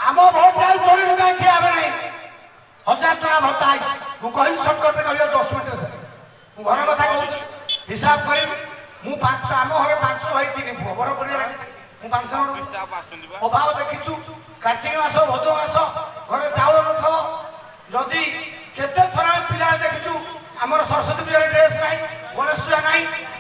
आम भोट चोरी लुगाई ठिया हे नहीं 1000 टका भत्ता आई मुझे सर्टकट में कह 10 मिनट से घर कथा कहूँ हिसाब कर आम घर 5 भाई 3 पुओ बड़ परिवार मुझे 5 अभाव देखीचु कार्तिक मास भदौ मास घर चाउल न जदि केते थर पिला देखीचु आमर सरस्वती पूजा ड्रेस ना गणेश पूजा ना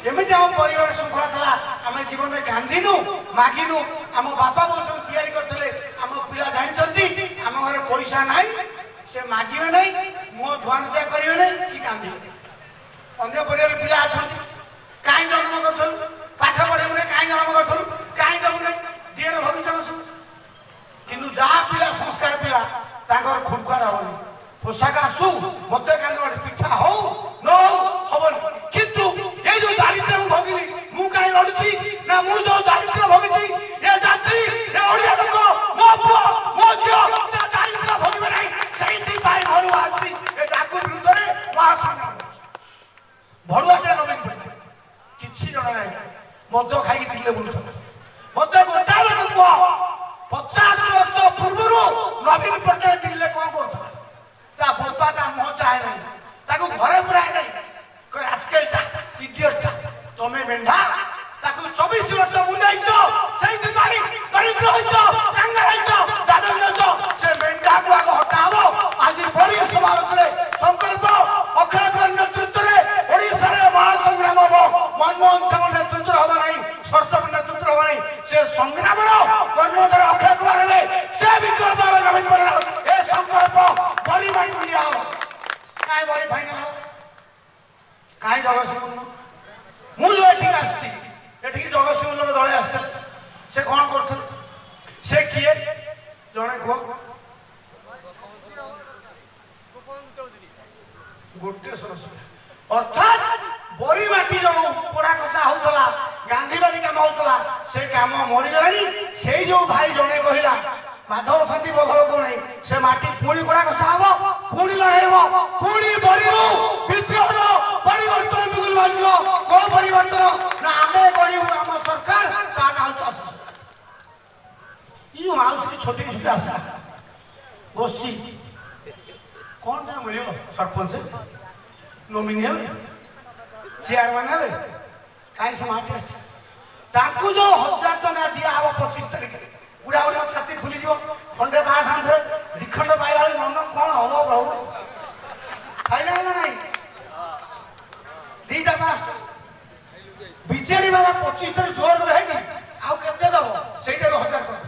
एमती आम परिवार श्रृंखला था आम जीवन में कांदिनु मागिनु आम बापा बो सब या करते आम पिला जानते आम घर पैसा ना से मागे नहीं मुह धुआ धुआ करेंगे नहीं कि कांदे अन्य परिवार पिला अच्छा कहीं जन्म कर पाठ पढ़ेबू ना कहीं जन्म कर कहीं देबू ना दिएर भविष्य किंतु जहाँ पिला संस्कार पिला खुड़खाड़ हेनी पोशाक आसू मत पिठा हो न हम किंतु ये जो दारिद्र्य मुझे भोगिली मु कहीं लड़ुची ना मु जो दारिद्र्य भोगी ये जाति ये ओडिया लोक मो पुओ मो झियो से दारिद्र्य भोगबे नहीं सही पाई घर आसी ए डाकू विरुद्ध रे महासंग्राम भड़ुआटे नवीन पट्टनायक किछि जणा नाही मद खाई दिले बुलुथ मत गोटा लोक पुओ 50 वर्ष पूर्व नवीन पट्टनायक दिले कौन करथला ता बोलपाटा मुह चाहे नहीं ताकू घरे पुराए नहीं कोई रास्केलटा इडियटटा तमे मेंढा ताकू 24 वर्ष मुंडाइछो सही दिन भाई दरिद्र होइछो कांगाल होइछो दादा होइछो से मेंढा को आगे हटाबो आज बड़ी समावेश रे संकल्प अखिलेश नेतृत्व रे ओडिसा रे महासंग्राम हो मनमोहन सिंह नेतृत्व होबा नहीं शर्त नेतृत्व होबा नहीं से संग्राम रो कर्मधार अखिलेश कुमार रे से विकल्प नवीन पट्टनायक ए संकल्प बड़ी भाई दुनिया हो काय बड़ी फाइनल हो काय जगतसिंह मु जो एठी आसी एठी जगतसिंह लोग दळे आस्ते से कोन करथन से किए जणे को गोटे सरस अर्थात बड़ी माटी जो पोड़ा कसा होतला गांधीवादी काम होतला से काम मरि गलानी से जो भाई जणे कहिला माधव शांति बघल को नहीं से माटी पुणी कोड़ा कसा हबो पुणी लड़ेबो पुणी बड़ीबो विद्रोह परिवर्तन बिगुल बाजियो को परिवर्तन ना आमे गरीब हम सरकार का ना चास यो माउस की छोटी छोटी आशा गोष्ठी कौन टा मिलियो सरपंच नोमिनी है चेयरमैन है काई से माटी ताकू जो 1000 टका दिया हबो 25 तारीख उड़ा उड़ा छाती फुली जीव खंडे पास आंथरे दिखंड पाइला मन कौन हम प्रभु फाइनल ना नहीं दीटा पास बीजेडी वाला 25 तारीख जोर में है नहीं आउ केते दबो सेटा 1000 कर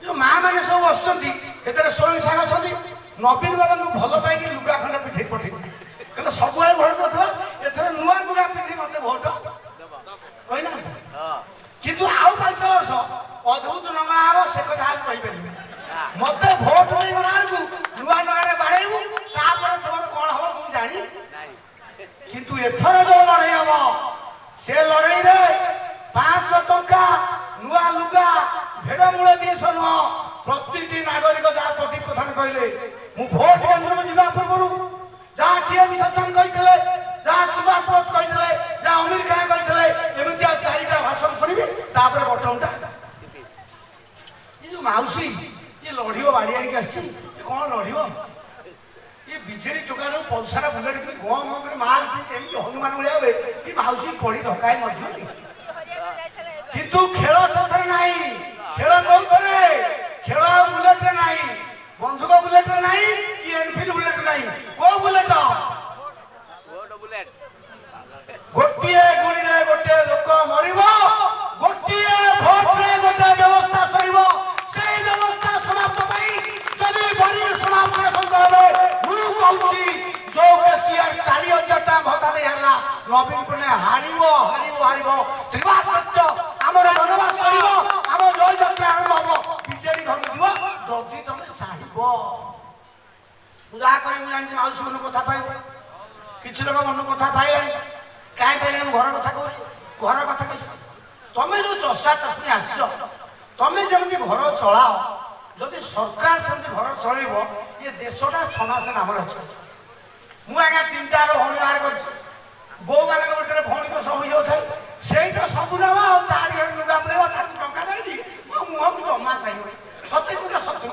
जो मां माने सब बसचंती एतरे सोई सागा छंती नवीन बाबा को भलो पाई कि लुगा खंड पिठे पठे कहले सब वाले भोट करथला एथरे नुआ लुगा पिंधी मते भोट कहि ना किंतु आउ 5 वर्ष अद्भुत नंगला आरो से कथा कहि परिबे मते भोट नै गला को नुआ नगारे बाड़ेबू तापर तोर कोन हो मु जानी किंतु एथर जो लड़ाई हबो से लड़ाई रे 500 टका नुआ लुगा भेड़ मूल दिस न प्रतिटी नागरिक जा प्रति प्रधान कहले मु भोट केंद्र में जिबा पूर्व जा टीएम शासन कहितले जा सुभाष बोस कहितले जा अमीर खान कहितले एमितिया चारिटा भाषण सुनिबे तापर बटनटा ये जो माउसी ये लड़ियो बाड़ी आनी आसी ये कौन लड़ियो ये बिजेडी टोका रो पलसारा बुलेट की गो गो कर मार की एमती हनुमान भलिया बे ये माउसी पड़ी धकाई मजूरी किंतु खेल सथर नाही खेल कोई करे खेल बुलेट नाही बंधुक बुलेट नाही कि एनफिल्ड बुलेट नाही को बुलेट गोटिए गुली रे गोटे लोक मरिबो गोटिए भोट रे गोटे व्यवस्था सरिबो सेही व्यवस्था समाप्त पई जदी बड़ी समाप्त संकल्प मु कहूची जो केसीआर 4000 टका भत्ता दे हरला नवीन पने हारिबो हारिबो हारिबो त्रिवाद सत्य हमर बनवास करिबो हम जय यात्रा आरंभ हबो बिजेडी घर जीवो जदी तमे चाहिबो पूजा कहि जानि माउस मन कथा पाइबो किछि लोक मन कथा पाइले काई पाइले घर कथा कहू घर कथा कहि तमे जो चषा चषनी आसो तमे जेमति घर चलाओ जदि सरकार सेमति घर चलैबो ये देशटा 6 मास नाम रछ मु आगा 3टा भौणी बाहर करछि बो माने गोटे भौणी को सब हो थाए सेटा सब नावा तार घर लुगा पड़ेबो ताकू टंका नै दी मो मुह को जमा चाहिए सत्य को सत्य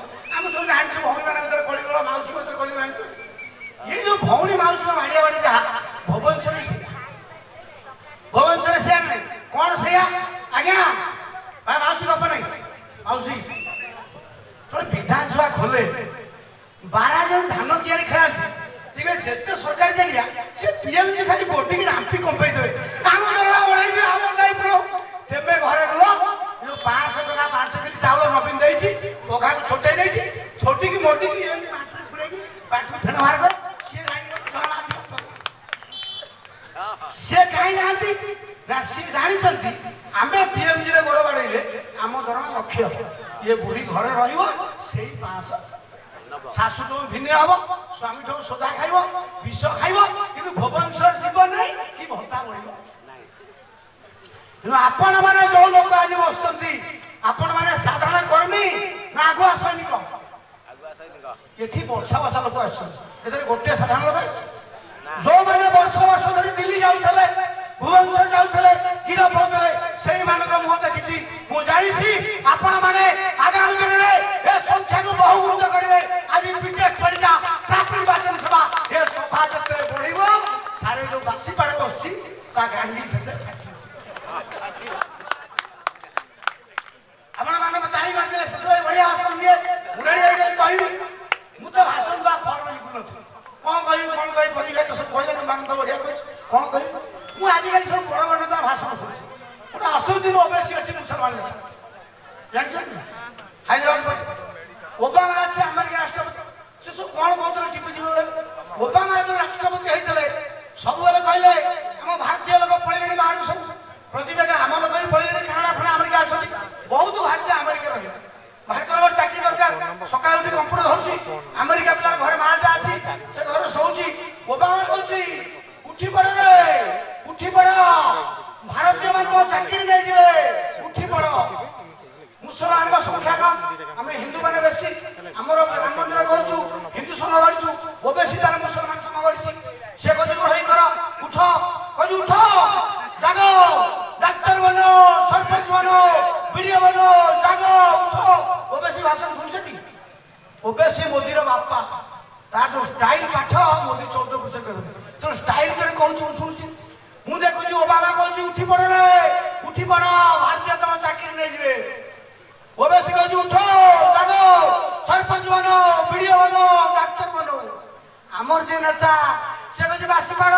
तो विधानसभा खोले 12 जन धान कियारी खेलाती ठीक है जिते सरकारी चाकरिया से पीएमजी खाली गोटी की राम्पी कंपाई देवे आम दरवा बढ़ाई दियो आम नहीं पड़ो तेबे घरे रुह जो 500 टका 5 किलो चावल नवीन देछि पोखा को छोटे देछि छोटी की मोटी की पाटू फुरेगी पाटू फेण मार कर से गाई दरवा दियो से काई जानती ना से जानि चंती आमे पीएमजी रे गोड़ बाड़ैले आम दरमा लक्ष्य ये बुढ़ी घरे रहिबो सेही 500 शाशु तो भिन्न हम स्वामी तो सोदा खाइब विष खाइब कि भुवनेश्वर जीव नहीं कि भत्ता बढ़ आपण मैंने जो लोक आज बस आपण मैंने साधारण कर्मी ना आगुआ सैनिक ये बछा बछा लोक आस गोटे साधारण लोक जो मैंने वर्ष वर्ष धरी दिल्ली जाऊे भुवनेश्वर जाऊे गिरफ होते से मुह देखी मुझे आपण मैंने आगामी दिन में ए संख्या को बहुगुणित करेंगे आज बीटेक परीक्षा प्राप्त निर्वाचन सभा ये सभा जिते बढ़ सारे जो बासी पाड़े बस गांधी से ताली मारदे शेष बढ़िया भाषण दिए मुरारी कहबी मुझे भाषण का फर्म लिखुन कौन कह परिवेश सब कहले मान तो बढ़िया कह कौन कह मुझे आजिकल सब बड़ बड़ नेता भाषण शुणी गोटे 80 दिन ओबीसी अच्छी मुसलमान नेता जानते हैदराबाद ओबामा अच्छे अमेरिका राष्ट्रपति से सब कौन कहते टीपी जी ओबामा जो राष्ट्रपति होते सब कहले आम भारतीय लोक पड़े बाहर सब प्रतिभा आम लोक भी पड़े कानाडा फणा अमेरिका अच्छा बहुत भारतीय अमेरिका रही बाहर कर चाकरी दरकार सकाल उठी कंप्यूटर धरुची अमेरिका पिलार घर मालटा अच्छी से घर शोची ओबामा कहूँ उठी पड़ रे उठी पड़ भारतीय मान चाकरी नहीं जाए उठी पड़ मुसलमान का संख्या कम आम हिंदू मैंने बेसी आमर राम मंदिर करूँ हिंदू संघ गढ़ी ओबीसी तार मुसलमान संघ गढ़ी से कहे बढ़ई कर उठ कहे उठ जाग डाक्तर बनो सरपंच बनो बीडीओ बनो जाग उठ ओबीसी भाषण शुणी ओबीसी मोदी बापा तार जो स्टाइल पाठ मोदी 14% तो स्टाइल कर कहूँ शुणुची मु देखुची ओबामा कहूँ उठी पड़ रे उठी पड़ भारतीय तुम चाकरी नहीं जाए ओबीसी कहूँ उठ जाग सरपंच बनो बीडीओ बनो डाक्तर बनो आमर जे नेता से कहूँ बासी पड़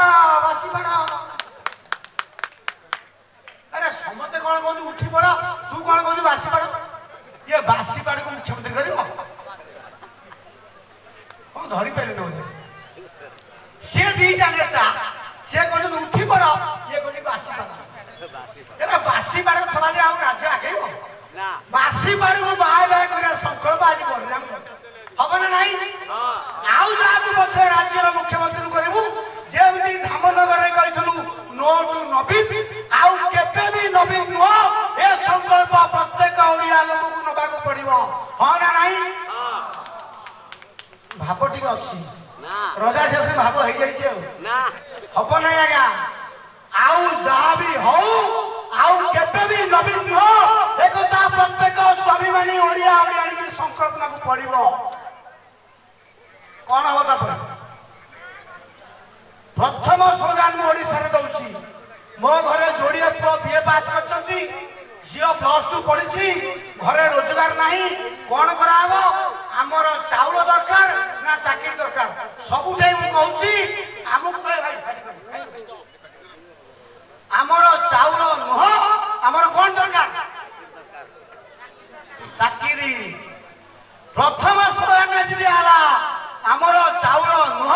अरे समते कौन कहते उठी पड़ तू कौन कहू बासी पड़ ये बासी पाड़ को मुख्यमंत्री कर कौन धरी पारे सी दीटा नेता से कहते उठी पड़ ये कहते बासी पाड़ बासी पाड़ थोड़ा राज्य आगे बासी पाड़ को बाय बाय कर संकल्प आज गंजाम हम ना ना आउ जहाँ पछे राज्य मुख्यमंत्री करूँ जमी धामनगर कहूँ नो टू नवीन आउ केबे भी नवीन नुह ए संकल्प प्रत्येक ओडिया लोक को नबा को पड़ो हाँ ना ना भाव टी अच्छी रजा शेष भाव हो जाइए हम ना आज्ञा आउ जहाँ भी हो आउ केबे भी नवीन नुह एकता प्रत्येक स्वाभिमानी ओडिया ओडियाणी की संकल्प को पड़ो कौन हम तापर प्रथम स्लोगान ओडिशा दौची मो घरे जोड़िए पुओ बीए पास कर झील +2 पढ़ी घरे रोजगार नहीं कौन कराव आमर चाउल दरकार ना चाकरी दरकार सबुठे मुझे आमको भाई आमर चाउल नुह आमर कौन दरकार चाकरी प्रथम स्लोगान जी आमर चाउल नुह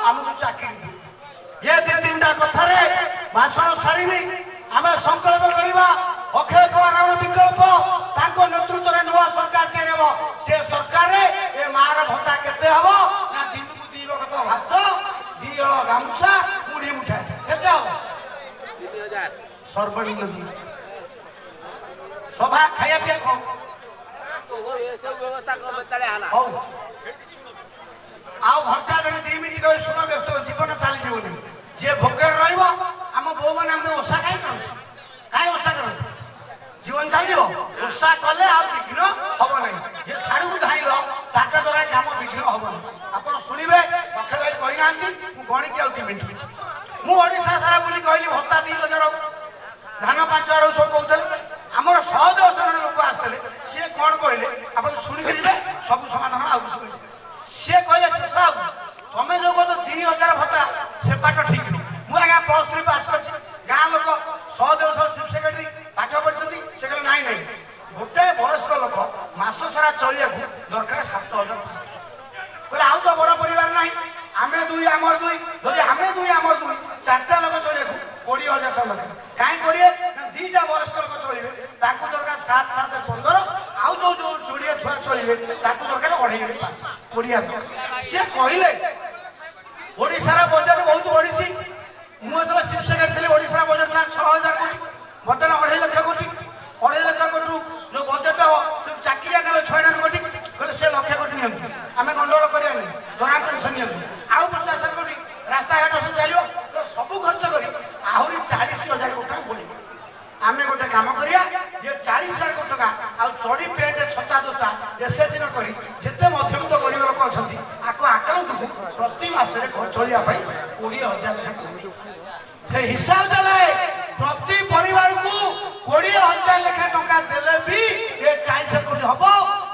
आमको चाकरी ये 2-3टा कथारे भाषण सारी आम संकल्प करवा अक्षय कुमार विकल्प नेतृत्व में नुआ सरकार तैयार हम से सरकार ए मार भत्ता केते हम ना दिन को 2 बकत भात 2 हल गामुछा मुड़ी मुठा केते हम 3000 सर्वनिम्न 2000 सभा खाया पिया खाओ आउ घंटा 2 मिनिट कह शुण व्यस्त जीवन चली जीवन जे भोकर रम बो मैंने ओषा कहीं कर कहीं ओषा कर जीवन चलो ओषा कले विघ्न हम ना जे साड़ू को धाइल ताक द्वारा कम विघ्न हम ना आप शुणे अक्षय भाई कही ना गणिकी आ 2 मिनिट मुझा सारा बुली कहली भत्ता 2000 धान 5000 सब कहते आमर 110 जन लोक आसते सी कौन कहले आप शुणिक ସବୁ ସମାଧାନ ଆଉ କିଛି କହିଲେ ସିଏ କହିଲେ ଶେଷ ଆଉ ତମେ ଯୋଉ କହୁଛ 2000 ଭତ୍ତା ସେ ପାଠ ଠିକ ନାହିଁ ମୁଁ ଆଜ୍ଞା +3 ପାସ୍ କରିଛି ଗାଁ ଲୋକ 100 ଚିଫ୍ ସେକ୍ରେଟାରୀ ପାଠ ପଢିଛନ୍ତି ସେ କହିଲେ ନାଇଁ ନାଇଁ ଗୋଟେ ବୟସ୍କ ଲୋକ ମାସ ସାରା ଚଳିବାକୁ ଦରକାର 7000 କହିଲେ ଆଉ ତ ବଡ ପରିବାର ନାହିଁ ଆମେ ଦୁଇ ଆମର ଦୁଇ ଯଦି ଆମେ ଦୁଇ ଆମର ଦୁଇ 4ଟା ଲୋକ ଚଳିବାକୁ 20,000 ଟଙ୍କା ଦରକାର କାହିଁ କରିବେ ନା 2ଟା ବୟସ୍କ ଲୋକ ଚଳିବେ ତାଙ୍କୁ ଦରକାର 7 7 15 ଆଉ ଯୋଉ ଯୋଉ ଯୋଡ଼ିଏ ଛୁଆ ଚଳିବେ ତାଙ୍କୁ ଦରକାର 2.5 5 20,000 ଟଙ୍କା ସେ କହିଲେ ଓଡ଼ିଶାର ବଜେଟ ବହୁତ ବଢିଛି ମୁଁ ଯେତେବେଳେ ଚିଫ୍ ସେକ୍ରେଟାରୀ ଥିଲି ଓଡ଼ିଶାର ବଜେଟ 6,000 କୋଟି ବର୍ତ୍ତମାନ 2.5 ଲକ୍ଷ କୋଟି 2.5 ଲକ୍ଷ କୋଟି ଯୋଉ ବଜେଟ ଚାକିରିଆ ନେବେ 6,000 କୋଟି କହିଲେ ସେ ଲକ୍ଷ କୋଟି ନିଅନ୍ତୁ ଆମେ ଗଣ୍ଡଗୋଳ କରିବା ନାହିଁ ଜଣା ପେନ୍ସନ ନିଅନ୍ତୁ ଆଉ 50,000 କୋଟି ରାସ୍ତାଘାଟ ସବୁ ଚାଲିବ ସବୁ ଖର୍ଚ୍ଚ କରି ଆହୁରି 40,000 କୋଟି ଟଙ୍କା ବଳିବ ଆମେ ଗୋଟେ କାମ କରିବା ଯେ 40,000 କୋଟି ଟଙ୍କା ଆଉ ଚଢି ପେଣ୍ଟ ଛତା ଜୋତା ଏସଏଚଜି ନ କରି ଯେତେ ମଧ୍ୟବିତ୍ତ ଗରିବ ଲୋକ ଅଛନ୍ତି ଆଙ୍କ ଆକାଉଣ୍ଟକୁ ପ୍ରତି ମାସରେ ଚଳିବା ପାଇଁ 20,000 ଟଙ୍କା ସେ ହିସାବ ଦେଲେ ପ୍ରତି ପରିବାରକୁ 20,000 ଲେଖା ଟଙ୍କା ଦେଲେ ବି ଏ 40,000 କୋଟି ହବ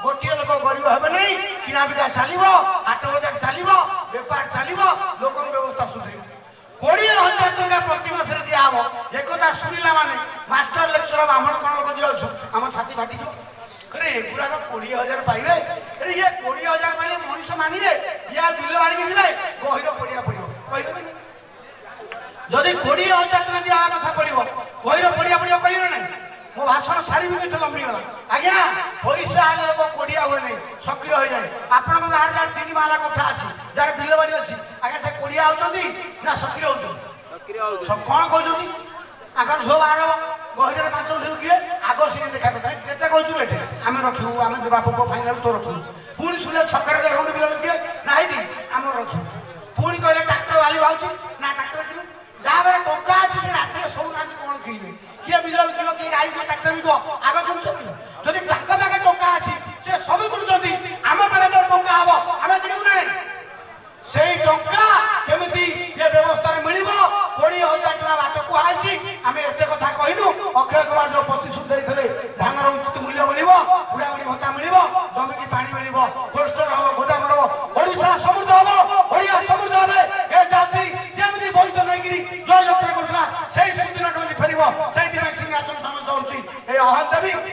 ଗୋଟିଏ ଲୋକ ଗରିବ ହେବେ ନାହିଁ କିଣା ବିକା ଚାଲିବ ହାଟ ବଜାର ଚାଲିବ ବେପାର ଚାଲିବ ଲୋକଙ୍କ ବ୍ୟବସ୍ଥା ସୁଧରିବ 20,000 ଟଙ୍କା ପ୍ରତି ମାସରେ ଦିଆହବ ଏକଥା ଶୁଣିଲା ମାନେ ମାଷ୍ଟର ଲେକ୍ଚର ବ୍ରାହ୍ମଣ କଣ ଲୋକ ଦିଆଯାଉଛୁ ଆମ ଛାତି ଫାଟିଯିବ ଆରେ ଏଗୁଡ଼ାକ 20,000 ପାଇବେ ଆରେ ଇଏ 20,000 ପାଇଲେ ମଣିଷ ମାନିବେ ଇଏ ବିଲ ବାଡ଼ିକି ଯିବେ ଗହିର ପଡ଼ିଆ ପଡ଼ିବ କହିବେ ନା ଯଦି 20,000 ଟଙ୍କା ଦିଆ କଥା ପଡ଼ିବ ଗହିର ପଡ଼ିଆ ପଡ଼ିବ କହିବେ ନାହିଁ ମୋ ଭାଷଣ ସାରିବି କେତେ ଲମ୍ବିଗଲା ଆଜ୍ଞା ପଇସା ହେଲେ ଲୋକ କୋଡ଼ିଆ ହୁଏ ନାହିଁ ସକ୍ରିୟ ହୋଇଯାଏ ଆପଣଙ୍କ ଗାଁରେ ଯାହାର 3 ମାଲା କଥା ଅଛି ଯାହାର ବିଲ ବାଡ଼ି ଅଛି ଆଜ୍ଞା ସେ କୋଡ଼ିଆ ହେଉଛନ୍ତି ନା ସକ୍ରିୟ ହେଉଛନ୍ତି କଣ କହୁଛନ୍ତି ଆଙ୍କର ଝିଅ ବାହାର ଗହିରରେ 5 ଉଠିବୁ କିଏ ଆଗ ସିଏ ଦେଖା କଥା କେତେ କହୁଛୁ ଏଠି ଆମେ ରଖିବୁ ଆମେ ବାପ ପୁଅ ଫାଇନାଲ ତ ରଖିବୁ ପୁଣି ଶୁଣିଲେ ଛକରେ 1.5 ଖଣ୍ଡ ବିଲ କିଏ ନା ଏଇଠି ଆମର ରଖିବୁ ପୁଣି କହିଲେ ଟ୍ରାକ୍ଟର ବାଲି ବାହୁଛି ନା ଟ୍ରାକ୍ଟର କିଣୁ ଯାହା ଘରେ ଟଙ୍କା ଅଛି ସେ ରାତିରେ ଶୋଉନାହାନ୍ତି କଣ କିଣିବେ କିଏ ବିଲ ବିକିବ କିଏ ଗାଈ ଟ୍ରାକ୍ଟର ବିକିବ ଆଗ କିଣୁଛ